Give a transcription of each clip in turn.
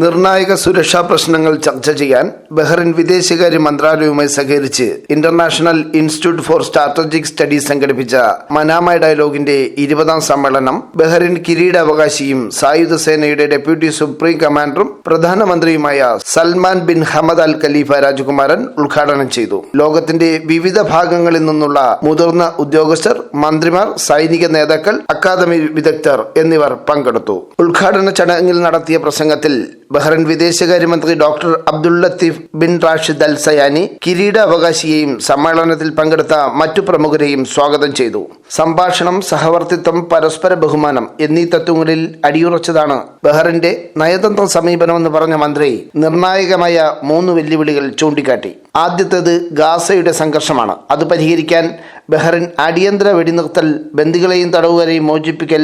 നിർണായക സുരക്ഷാ പ്രശ്നങ്ങൾ ചർച്ച ചെയ്യാൻ ബഹ്റിൻ വിദേശകാര്യ മന്ത്രാലയവുമായി സഹകരിച്ച് international institute for strategic studies സംഘടിപ്പിച്ച മനാമ ഡയലോഗിന്റെ 20ാം സമ്മേളനം ബഹ്റിൻ കിരീടാവകാശിയും സായുധ സേനയുടെ ഡെപ്യൂട്ടി സുപ്രീം കമാൻഡറും പ്രധാനമന്ത്രിയുമായ Salman bin Hamad Al Khalifa രാജകുമാരൻ ഉദ്ഘാടനം ചെയ്തു. ലോകത്തിന്റെ വിവിധ ഭാഗങ്ങളിൽ നിന്നുള്ള മുതിർന്ന ഉദ്യോഗസ്ഥർ, മന്ത്രിമാർ, സൈനിക നേതാക്കൾ, അക്കാദമി വിദഗ്ധർ എന്നിവർ പങ്കെടുത്തു. ഉദ്ഘാടന ചടങ്ങിൽ നടത്തിയ പ്രസംഗത്തിൽ ബഹ്റിൻ വിദേശകാര്യമന്ത്രി doctor Abdul Latif bin Rashid Al Zayani കിരീടാവകാശിയെയും സമ്മേളനത്തിൽ പങ്കെടുത്ത മറ്റു പ്രമുഖരെയും സ്വാഗതം ചെയ്തു. സംഭാഷണം, സഹവർത്തിത്വം, പരസ്പര ബഹുമാനം എന്നീ തത്വങ്ങളിൽ അടിയുറച്ചതാണ് ബഹ്റിന്റെ നയതന്ത്ര സമീപനമെന്ന് പറഞ്ഞ മന്ത്രി നിർണായകമായ 3 വെല്ലുവിളികൾ ചൂണ്ടിക്കാട്ടി. ആദ്യത്തേത് ഗാസയുടെ സംഘർഷമാണ്. അത് പരിഹരിക്കാൻ ബഹ്റിൻ അടിയന്തര വെടിനിർത്തൽ, ബന്ദികളെയും തടവുകാരെയും മോചിപ്പിക്കൽ,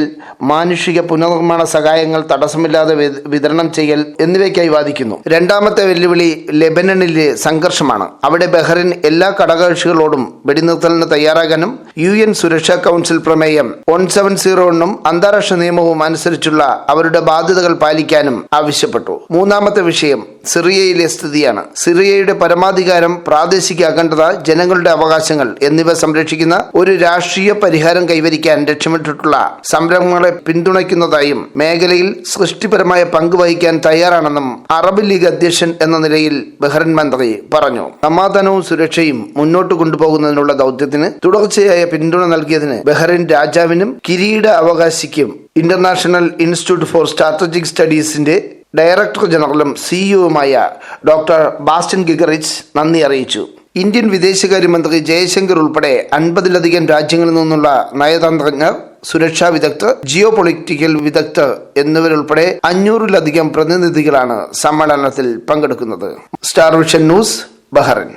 മാനുഷിക പുനർനിർമ്മാണ സഹായങ്ങൾ തടസ്സമില്ലാതെ വിതരണം ചെയ്യൽ എന്നിവയ്ക്കായി വാദിക്കുന്നു. രണ്ടാമത്തെ വെല്ലുവിളി ലെബനനിലെ സംഘർഷമാണ്. അവിടെ ബഹ്റിൻ എല്ലാ ഘടകകക്ഷികളോടും വെടിനിർത്തലിന് തയ്യാറാകാനും UN സുരക്ഷാ കൗൺസിൽ പ്രമേയം 1701 അന്താരാഷ്ട്ര നിയമവും അനുസരിച്ചുള്ള അവരുടെ ബാധ്യതകൾ പാലിക്കാനും ആവശ്യപ്പെട്ടു. മൂന്നാമത്തെ വിഷയം സിറിയയിലെ സ്ഥിതിയാണ്. സിറിയയുടെ പരമാധികാരം, പ്രാദേശിക അഖണ്ഡത, ജനങ്ങളുടെ അവകാശങ്ങൾ എന്നിവ സംരക്ഷിക്കുന്ന ഒരു രാഷ്ട്രീയ പരിഹാരം കൈവരിക്കാൻ ലക്ഷ്യമിട്ടിട്ടുള്ള സംരംഭങ്ങളെ പിന്തുണയ്ക്കുന്നതായും മേഖലയിൽ സൃഷ്ടിപരമായ പങ്ക് വഹിക്കാൻ തയ്യാറാണെന്നും അറബ് ലീഗ് അധ്യക്ഷൻ എന്ന നിലയിൽ ബഹ്റിൻ മന്ത്രി പറഞ്ഞു. സമാധാനവും സുരക്ഷയും മുന്നോട്ട് കൊണ്ടുപോകുന്നതിനുള്ള ദൗത്യത്തിന് തുടർച്ചയായ പിന്തുണ നൽകിയതിന് ബഹ്റിൻ രാജാവിനും കിരീട അവകാശിക്കും ഇന്റർനാഷണൽ ഇൻസ്റ്റിറ്റ്യൂട്ട് ഫോർ സ്ട്രാറ്റജിക് സ്റ്റഡീസിന്റെ ഡയറക്ടർ ജനറലും സിഇഒയുമായ ഡോക്ടർ ബാസ്റ്റിൻ ഗിഗറിച്ച് നന്ദി അറിയിച്ചു. ഇന്ത്യൻ വിദേശകാര്യമന്ത്രി ജയശങ്കർ ഉൾപ്പെടെ 50-ലധികം രാജ്യങ്ങളിൽ നിന്നുള്ള നയതന്ത്രജ്ഞർ, സുരക്ഷാ വിദഗ്ധർ, ജിയോ പൊളിറ്റിക്കൽ വിദഗ്ധർ എന്നിവരുൾപ്പെടെ 500-ലധികം പ്രതിനിധികളാണ് സമ്മേളനത്തിൽ പങ്കെടുക്കുന്നത്. Star vision news, Bahrain.